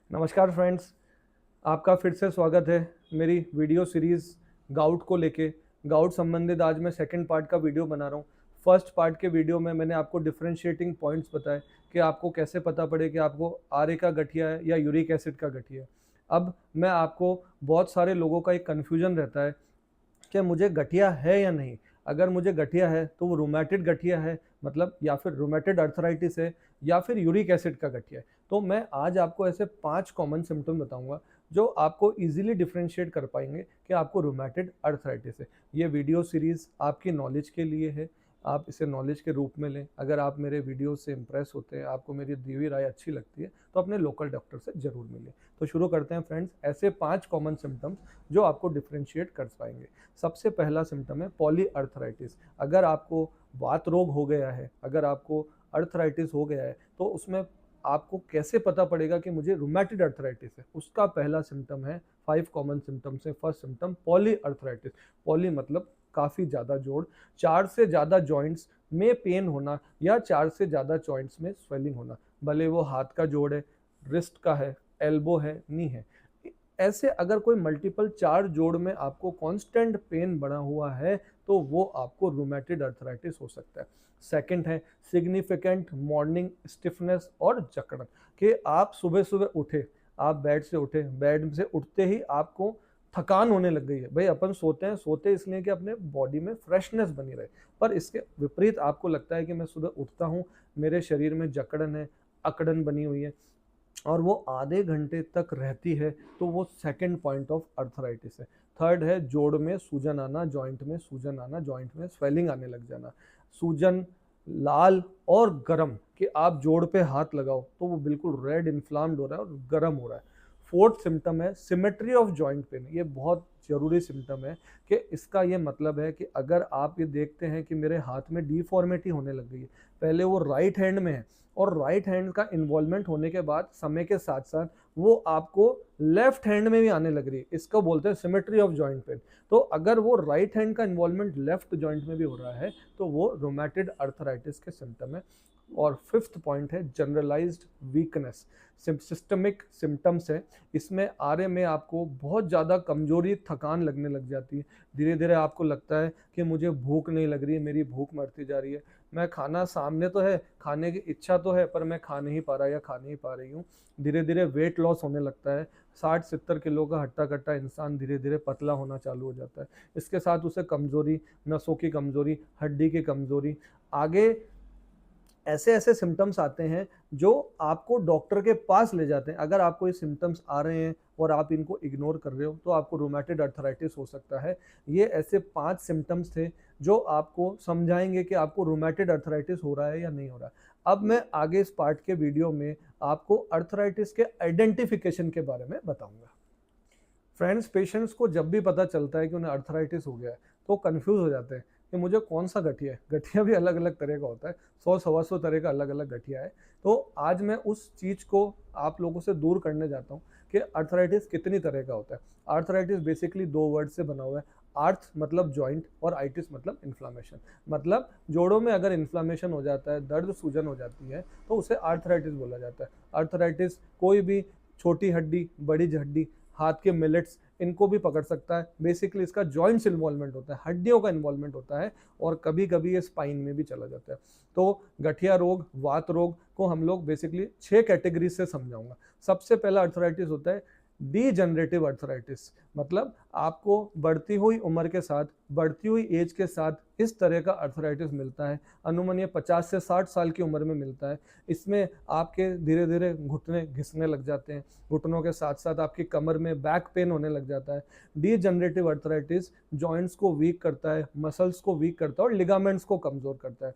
नमस्कार फ्रेंड्स, आपका फिर से स्वागत है मेरी वीडियो सीरीज़ गाउट को लेके। गाउट संबंधित आज मैं सेकंड पार्ट का वीडियो बना रहा हूँ। फर्स्ट पार्ट के वीडियो में मैंने आपको डिफरेंशिएटिंग पॉइंट्स बताए कि आपको कैसे पता पड़े कि आपको आरए का गठिया है या यूरिक एसिड का गठिया है। अब मैं आपको, बहुत सारे लोगों का एक कन्फ्यूजन रहता है कि मुझे गठिया है या नहीं। अगर मुझे गठिया है तो वो रूमेटिड गठिया है, मतलब या फिर रूमेटिड अर्थराइटिस है या फिर यूरिक एसिड का गठिया है। तो मैं आज आपको ऐसे 5 कॉमन सिम्टम बताऊंगा जो आपको इजीली डिफरेंशिएट कर पाएंगे कि आपको रूमेटिड अर्थराइटिस है। ये वीडियो सीरीज आपकी नॉलेज के लिए है, आप इसे नॉलेज के रूप में लें। अगर आप मेरे वीडियो से इम्प्रेस होते हैं, आपको मेरी दी हुई राय अच्छी लगती है, तो अपने लोकल डॉक्टर से जरूर मिलें। तो शुरू करते हैं फ्रेंड्स, ऐसे 5 कॉमन सिम्टम्स जो आपको डिफरेंशिएट कर पाएंगे। सबसे पहला सिम्टम है पॉली अर्थराइटिस। अगर आपको वात रोग हो गया है, अगर आपको अर्थराइटिस हो गया है, तो उसमें आपको कैसे पता पड़ेगा कि मुझे रूमेटिड अर्थराइटिस है। उसका पहला सिम्टम है, 5 कॉमन सिम्टम्स है। First symptom poly arthritis. Poly मतलब काफ़ी ज़्यादा जोड़, 4 से ज़्यादा जॉइंट्स में पेन होना या 4 से ज़्यादा जॉइंट्स में स्वेलिंग होना, भले वो हाथ का जोड़ है, रिस्ट का है, एल्बो है, नी है। ऐसे अगर कोई मल्टीपल 4 जोड़ में आपको कांस्टेंट पेन बना हुआ है तो वो आपको रूमेटिड अर्थराइटिस हो सकता है। सेकंड है सिग्निफिकेंट मॉर्निंग स्टिफनेस और जकड़न, कि आप सुबह सुबह उठे, आप बेड से उठे, बेड से उठते ही आपको थकान होने लग गई है। भाई अपन सोते हैं, सोते इसलिए कि अपने बॉडी में फ्रेशनेस बनी रहे, पर इसके विपरीत आपको लगता है कि मैं सुबह उठता हूँ, मेरे शरीर में जकड़न है, अकड़न बनी हुई है और वो आधे घंटे तक रहती है, तो वो सेकंड पॉइंट ऑफ अर्थराइटिस है। थर्ड है जोड़ में सूजन आना, जॉइंट में सूजन आना, जॉइंट में स्वेलिंग आने लग जाना। सूजन लाल और गर्म, कि आप जोड़ पे हाथ लगाओ तो वो बिल्कुल रेड इन्फ्लाम्ड हो रहा है और गर्म हो रहा है। फोर्थ सिम्टम है सिमेट्री ऑफ जॉइंट पेन। ये बहुत जरूरी सिम्टम है कि इसका ये मतलब है कि अगर आप ये देखते हैं कि मेरे हाथ में डिफॉर्मिटी होने लग गई है, पहले वो राइट हैंड में है और राइट हैंड का इन्वॉल्वमेंट होने के बाद समय के साथ साथ वो आपको लेफ्ट हैंड में भी आने लग रही है, इसको बोलते हैं सिमेट्री ऑफ जॉइंट पेन। तो अगर वो राइट हैंड का इन्वॉल्वमेंट लेफ्ट जॉइंट में भी हो रहा है तो वो रोमेटिड अर्थराइटिस के सिम्टम है। और फिफ्थ पॉइंट है जनरलाइज्ड वीकनेस, सिस्टमिक सिम्टम्स है। इसमें आरए में आपको बहुत ज़्यादा कमजोरी, थकान लगने लग जाती है। धीरे धीरे आपको लगता है कि मुझे भूख नहीं लग रही है, मेरी भूख मरती जा रही है, मैं खाना सामने तो है, खाने की इच्छा तो है, पर मैं खा नहीं पा रहा या खा नहीं पा रही हूँ। धीरे धीरे वेट लॉस होने लगता है। 60-70 किलो का हट्टा कट्टा इंसान धीरे धीरे पतला होना चालू हो जाता है। इसके साथ उसे कमजोरी, नसों की कमजोरी, हड्डी की कमजोरी, आगे ऐसे ऐसे सिम्टम्स आते हैं जो आपको डॉक्टर के पास ले जाते हैं। अगर आपको ये सिम्टम्स आ रहे हैं और आप इनको इग्नोर कर रहे हो तो आपको रूमेटिड अर्थराइटिस हो सकता है। ये ऐसे 5 सिम्टम्स थे जो आपको समझाएंगे कि आपको रूमेटिड अर्थराइटिस हो रहा है या नहीं हो रहा है। अब मैं आगे इस पार्ट के वीडियो में आपको अर्थराइटिस के आइडेंटिफिकेशन के बारे में बताऊंगा। फ्रेंड्स, पेशेंट्स को जब भी पता चलता है कि उन्हें अर्थराइटिस हो गया है तो कंफ्यूज हो जाते हैं कि मुझे कौन सा गठिया है। गठिया भी अलग अलग तरह का होता है, 100-125 तरह का अलग अलग गठिया है। तो आज मैं उस चीज़ को आप लोगों से दूर करने जाता हूँ कि अर्थराइटिस कितनी तरह का होता है। अर्थराइटिस बेसिकली 2 वर्ड से बना हुआ है। आर्थ मतलब जॉइंट और आइटिस मतलब इन्फ्लामेशन। मतलब जोड़ों में अगर इन्फ्लामेशन हो जाता है, दर्द सूजन हो जाती है, तो उसे अर्थराइटिस बोला जाता है। अर्थराइटिस कोई भी छोटी हड्डी, बड़ी हड्डी, हाथ के मिलेट्स, इनको भी पकड़ सकता है। बेसिकली इसका जॉइंट्स इन्वॉल्वमेंट होता है, हड्डियों का इन्वॉल्वमेंट होता है और कभी कभी ये स्पाइन में भी चला जाता है। तो गठिया रोग, वात रोग को हम लोग बेसिकली 6 कैटेगरी से समझाऊंगा। सबसे पहला अर्थराइटिस होता है डीजनरेटिव अर्थराइटिस। मतलब आपको बढ़ती हुई उम्र के साथ, बढ़ती हुई एज के साथ इस तरह का अर्थराइटिस मिलता है। अनुमानिय 50 से 60 साल की उम्र में मिलता है। इसमें आपके धीरे धीरे घुटने घिसने लग जाते हैं, घुटनों के साथ साथ आपकी कमर में बैक पेन होने लग जाता है। डीजनरेटिव अर्थराइटिस जॉइंट्स को वीक करता है, मसल्स को वीक करता है और लिगामेंट्स को कमजोर करता है,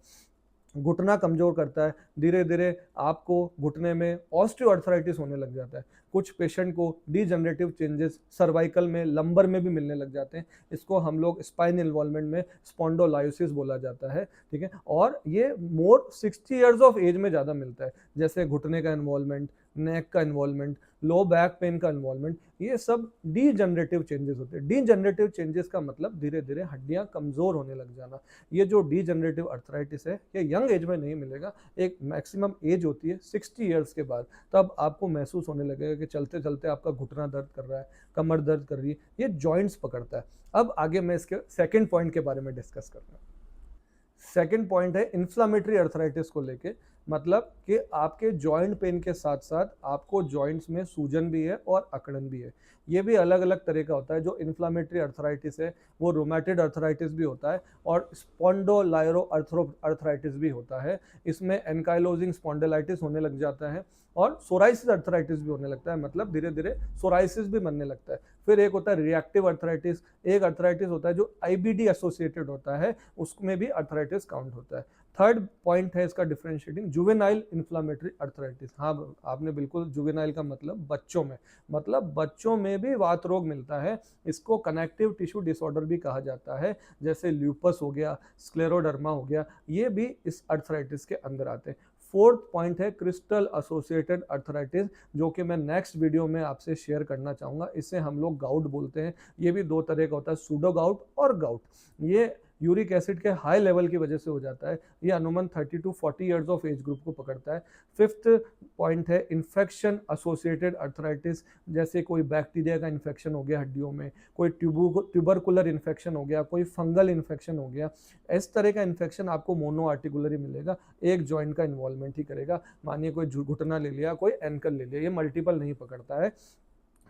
घुटना कमजोर करता है। धीरे धीरे आपको घुटने में ऑस्टियोआर्थराइटिस होने लग जाता है। कुछ पेशेंट को डीजनरेटिव चेंजेस सर्वाइकल में, लंबर में भी मिलने लग जाते हैं। इसको हम लोग स्पाइन इन्वॉल्वमेंट में स्पॉन्डोलायोसिस बोला जाता है, ठीक है। और ये मोर 60 ईयर्स ऑफ एज में ज़्यादा मिलता है, जैसे घुटने का इन्वॉल्वमेंट, नेक का इन्वॉल्वमेंट, लो बैक पेन का इन्वॉल्वमेंट, ये सब डीजनरेटिव चेंजेस होते हैं। डीजनरेटिव चेंजेस का मतलब धीरे धीरे हड्डियां कमजोर होने लग जाना। ये जो डीजनरेटिव अर्थराइटिस है ये यंग एज में नहीं मिलेगा, एक मैक्सिमम एज होती है 60 ईयर्स के बाद, तब आपको महसूस होने लगेगा कि चलते चलते आपका घुटना दर्द कर रहा है, कमर दर्द कर रही है, ये जॉइंट्स पकड़ता है। अब आगे मैं इसके सेकंड पॉइंट के बारे में डिस्कस कर रहा हूँ। सेकंड पॉइंट है इन्फ्लामेटरी अर्थराइटिस को लेके, मतलब कि आपके जॉइंट पेन के साथ साथ आपको जॉइंट्स में सूजन भी है और अकड़न भी है। ये भी अलग अलग तरह का होता है। जो इन्फ्लामेटरी अर्थराइटिस है वो रोमेटेड अर्थराइटिस भी होता है और स्पॉन्डोलायरो अर्थराइटिस भी होता है। इसमें एनकाइलोजिंग स्पॉन्डिलाइटिस होने लग जाता है और सोराइसिस अर्थराइटिस भी होने लगता है, मतलब धीरे धीरे सोराइसिस भी बनने लगता है। फिर एक होता है रिएक्टिव अर्थराइटिस, एक अर्थराइटिस होता है जो आईबीडी एसोसिएटेड होता है, उसमें भी अर्थराइटिस काउंट होता है। थर्ड पॉइंट है इसका डिफरेंशिएटिंग, जुवेनाइल इन्फ्लामेटरी अर्थराइटिस। हाँ, आपने बिल्कुल, जुवेनाइल का मतलब बच्चों में, मतलब बच्चों में भी वात रोग मिलता है। इसको कनेक्टिव टिश्यू डिसऑर्डर भी कहा जाता है, जैसे ल्यूपस हो गया, स्क्लेरोडर्मा हो गया, ये भी इस अर्थराइटिस के अंदर आते हैं। फोर्थ पॉइंट है क्रिस्टल एसोसिएटेड अर्थराइटिस, जो कि मैं नेक्स्ट वीडियो में आपसे शेयर करना चाहूँगा। इसे हम लोग गाउट बोलते हैं। ये भी दो तरह का होता है, सूडो गाउट और गाउट। ये यूरिक एसिड के हाई लेवल की वजह से हो जाता है। ये अनुमान 30 to 40 years of age group को पकड़ता है। फिफ्थ पॉइंट है इन्फेक्शन एसोसिएटेड अर्थराइटिस, जैसे कोई बैक्टीरिया का इन्फेक्शन हो गया हड्डियों में, कोई ट्यूबरकुलर इन्फेक्शन हो गया, कोई फंगल इन्फेक्शन हो गया। इस तरह का इन्फेक्शन आपको मोनो आर्टिकुलर मिलेगा, एक जॉइंट का इन्वॉल्वमेंट ही करेगा। मानिए कोई घुटना ले लिया, कोई एंकल ले लिया, ये मल्टीपल नहीं पकड़ता है।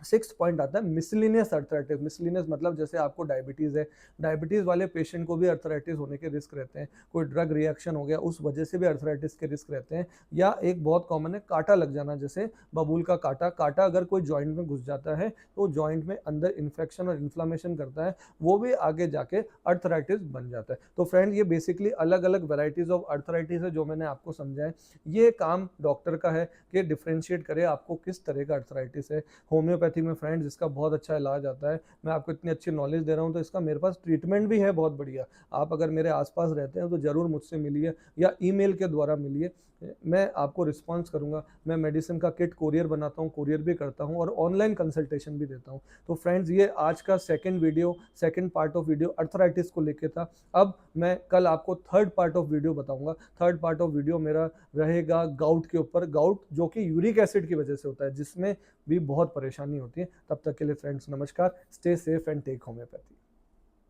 सिक्स पॉइंट आता है मिसलिनियस अर्थराइटिस। मिसलिनियस मतलब जैसे आपको डायबिटीज़ है, डायबिटीज़ वाले पेशेंट को भी अर्थराइटिस होने के रिस्क रहते हैं। कोई ड्रग रिएक्शन हो गया उस वजह से भी अर्थराइटिस के रिस्क रहते हैं। या एक बहुत कॉमन है कांटा लग जाना, जैसे बबूल का कांटा। कांटा अगर कोई जॉइंट में घुस जाता है तो जॉइंट में अंदर इन्फेक्शन और इन्फ्लामेशन करता है, वो भी आगे जाके अर्थराइटिस बन जाता है। तो फ्रेंड, ये बेसिकली अलग अलग वेराइटीज ऑफ अर्थराइटिस है जो मैंने आपको समझाया। ये काम डॉक्टर का है कि डिफ्रेंशिएट करे आपको किस तरह का अर्थराइटिस है। होम्योपैथी में फ्रेंड्स इसका बहुत अच्छा इलाज आता है। मैं आपको इतनी अच्छी नॉलेज दे रहा हूँ तो इसका मेरे पास ट्रीटमेंट भी है बहुत बढ़िया। आप अगर मेरे आसपास रहते हैं तो ज़रूर मुझसे मिलिए या ईमेल के द्वारा मिलिए, मैं आपको रिस्पॉन्स करूंगा। मैं मेडिसिन का किट कोरियर बनाता हूँ, कोरियर भी करता हूँ और ऑनलाइन कंसल्टेशन भी देता हूँ। तो फ्रेंड्स, ये आज का second part of video arthritis को लेके था। अब मैं कल आपको थर्ड पार्ट ऑफ वीडियो बताऊंगा। थर्ड पार्ट ऑफ वीडियो मेरा रहेगा गाउट के ऊपर, गाउट जो कि यूरिक एसिड की वजह से होता है, जिसमें भी बहुत परेशानी होती है। तब तक के लिए फ्रेंड्स नमस्कार, stay safe and take homeopathy.